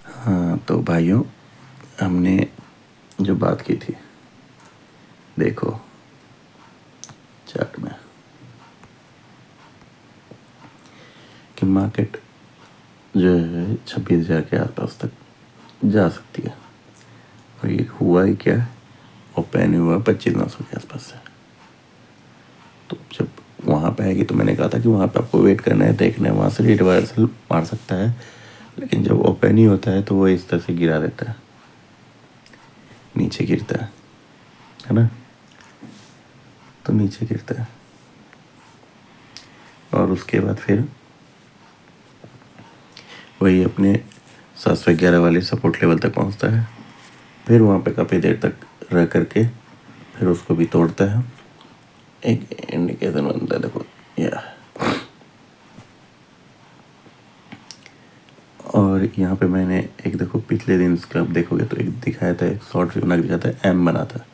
हाँ तो भाइयों, हमने जो बात की थी, देखो चार्ट में कि मार्केट जो है 26,000 के आसपास तक जा सकती है, और ये हुआ ही क्या, ओपन हुआ 25,900 के आसपास से। तो जब वहाँ पे आएगी तो मैंने कहा था कि वहाँ पे आपको वेट करना है, देखना है, वहाँ से रिवर्सल मार सकता है, लेकिन जब ओपन ही होता है तो वो इस तरह से गिरा देता है, नीचे गिरता है ना, तो नीचे गिरता है और उसके बाद फिर वही अपने 711 वाले सपोर्ट लेवल तक पहुंचता है, फिर वहाँ पे काफ़ी देर तक रह करके फिर उसको भी तोड़ता है। एक इंडिकेशन बनता है, देखो या, और यहाँ पे मैंने एक देखो पिछले दिन इसका देखोगे तो एक दिखाया था, एक शॉर्ट फिल्म दिखाया था, एम बना था।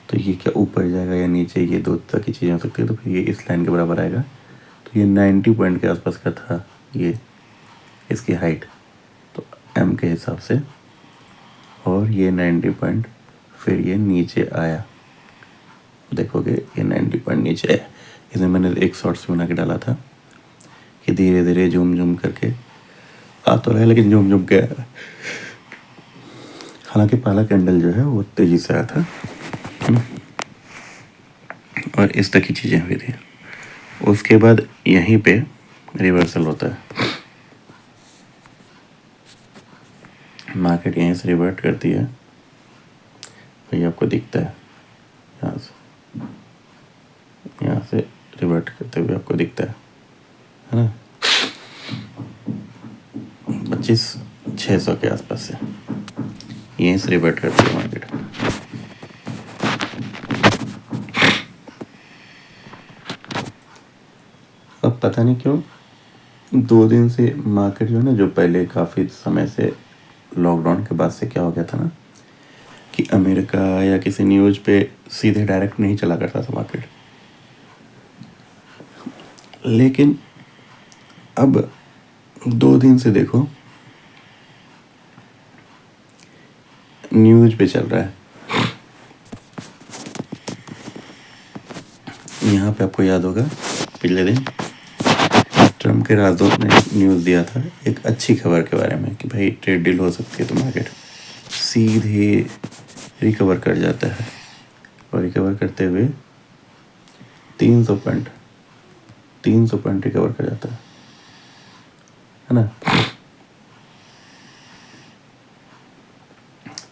तो ये क्या ऊपर जाएगा या नीचे, ये दो तरह की चीज़ें हो सकती है। तो फिर ये इस लाइन के बराबर आएगा, तो ये 90 पॉइंट के आसपास का था ये इसकी हाइट, तो एम के हिसाब से, और ये 90 पॉइंट फिर ये नीचे आया, देखोगे ये 90 पॉइंट नीचे आया। इसमें मैंने एक शॉर्ट्स बना के डाला था कि धीरे धीरे झूम झूम करके आ तो रहा है, लेकिन झूम झूम के आया। हालांकि पहला कैंडल जो है वो तेज़ी से आया था और इस तरह की चीज़ें हुई थी। उसके बाद यहीं पे रिवर्सल होता है, मार्केट यहीं से रिवर्ट करती है, तो ये आपको दिखता है यहाँ से रिवर्ट करते हुए आपको दिखता है ना, 25,600 के आसपास से यहीं से रिवर्ट करती है मार्केट। अब पता नहीं क्यों 2 दिन से मार्केट जो है ना, जो पहले काफ़ी समय से लॉकडाउन के बाद से क्या हो गया था ना कि अमेरिका या किसी न्यूज़ पे सीधे डायरेक्ट नहीं चला करता था मार्केट, लेकिन अब 2 दिन से देखो न्यूज़ पे चल रहा है। यहाँ पे आपको याद होगा पिछले दिन ट्रम्प के राजदूत ने न्यूज़ दिया था एक अच्छी खबर के बारे में कि भाई ट्रेड डील हो सकती है, तो मार्केट सीधे रिकवर कर जाता है, और रिकवर करते हुए 300 पॉइंट रिकवर कर जाता है ना,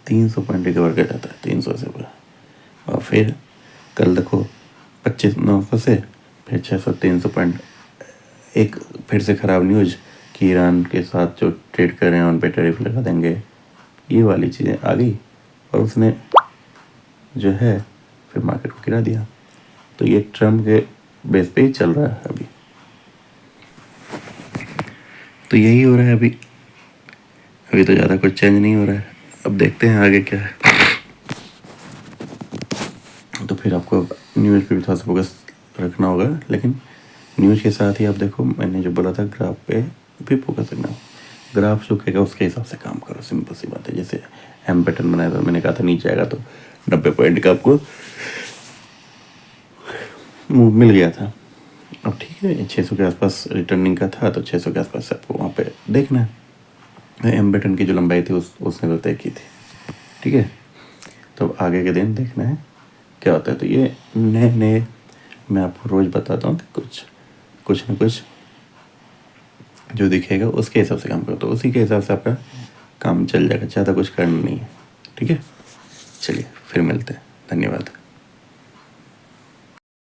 300 पॉइंट रिकवर कर जाता है, 300 से पूरा। और फिर कल देखो 25,900 से फिर 600-300 पॉइंट, एक फिर से ख़राब न्यूज़ कि ईरान के साथ जो ट्रेड कर रहे हैं उन पे टैरिफ लगा देंगे, ये वाली चीज़ें आ गई और उसने जो है फिर मार्केट को गिरा दिया। तो ये ट्रम्प के बेस पे ही चल रहा है अभी, तो यही हो रहा है अभी तो ज़्यादा कुछ चेंज नहीं हो रहा है। अब देखते हैं आगे क्या है। तो फिर आपको न्यूज़ पे भी थोड़ा सा फोकस रखना होगा, लेकिन न्यूज़ के साथ ही आप देखो मैंने जो बोला था ग्राफ पे भी फोकस रखना। ग्राफ जो कहेगा उसके हिसाब से काम करो, सिंपल सी बात है। जैसे एम पैटर्न बनाया था, मैंने कहा था नीचे आएगा तो 90 पॉइंट का आपको मूव मिल गया था। अब ठीक है 600 के आसपास रिटर्निंग का था, तो 600 के आसपास आपको वहाँ पे देखना है। एम पैटर्न की जो लंबाई थी उसने तो तय की थी, ठीक है। तो आगे के दिन देखना है क्या होता है। तो ये नए मैं आपको रोज़ बताता हूँ कि कुछ न कुछ जो दिखेगा उसके हिसाब से काम करो, तो उसी के हिसाब से आपका काम चल जाएगा, ज़्यादा कुछ करना नहीं है, ठीक है। चलिए फिर मिलते हैं, धन्यवाद।